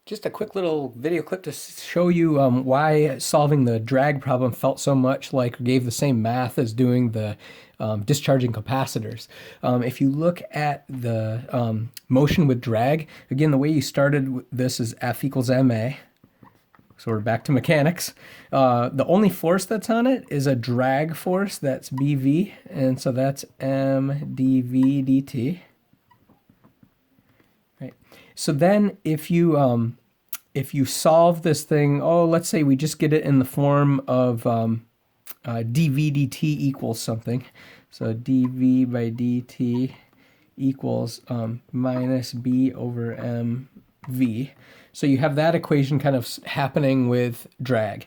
Just a quick little video clip to show you why solving the drag problem felt so much like gave the same math as doing the discharging capacitors. If you look at the motion with drag, again, the way you started this is F equals ma. So we're back to mechanics. The only force that's on it is a drag force, that's BV, and so that's m dv dt. Right. So then if you solve this thing, oh, let's say we just get it in the form of dv dt equals something. So dv by dt equals minus b over mv. So you have that equation kind of happening with drag.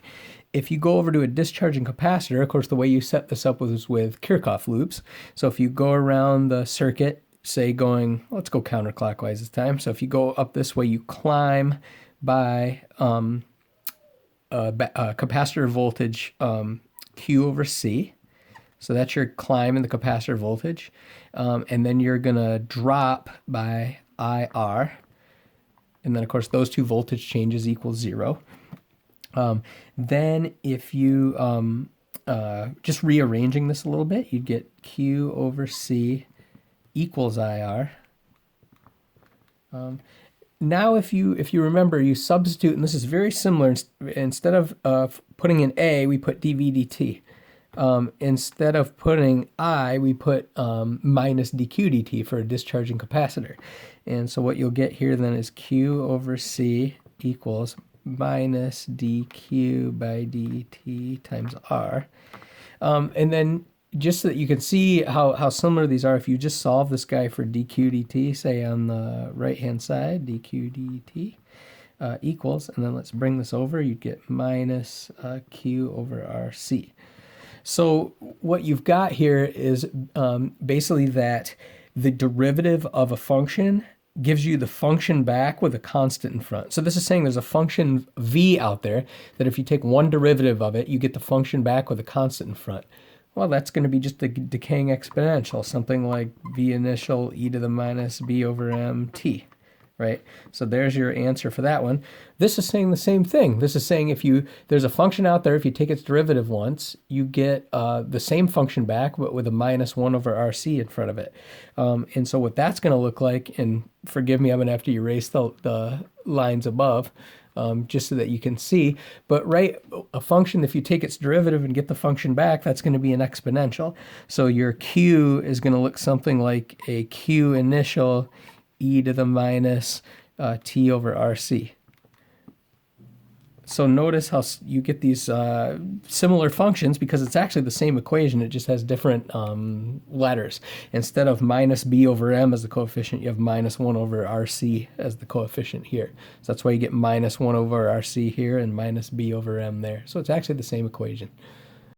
If you go over to a discharging capacitor, of course, the way you set this up was with Kirchhoff loops. So if you go around the circuit, say going, let's go counterclockwise this time. So if you go up this way, you climb by capacitor voltage Q over C. So that's your climb in the capacitor voltage. And then you're going to drop by IR. And then, of course, those two voltage changes equal 0. Then if you, just rearranging this a little bit, you'd get Q over C equals IR. Now, if you remember, you substitute, and this is very similar. Instead of putting in A, we put dv dt. Instead of putting I, we put minus dq dt for a discharging capacitor. And so what you'll get here then is Q over C equals minus dq by dt times R. And then just so that you can see how similar these are, if you just solve this guy for dq dt, say on the right-hand side, dq dt equals, and then let's bring this over, you'd get minus q over rc. So what you've got here is basically that the derivative of a function gives you the function back with a constant in front. So this is saying there's a function v out there that if you take one derivative of it, you get the function back with a constant in front. Well, that's going to be just a decaying exponential, something like v initial e to the minus b over mt, right? So there's your answer for that one. This is saying the same thing. This is saying there's a function out there, if you take its derivative once, you get the same function back, but with a minus 1 over rc in front of it. And so what that's going to look like, and forgive me, I'm going to have to erase the lines above, just so that you can see. But right, a function, if you take its derivative and get the function back, that's going to be an exponential. So your q is going to look something like a q initial e to the minus t over rc. So notice how you get these similar functions because it's actually the same equation. It just has different letters. Instead of minus b over m as the coefficient, you have minus 1 over rc as the coefficient here. So that's why you get minus 1 over rc here and minus b over m there. So it's actually the same equation.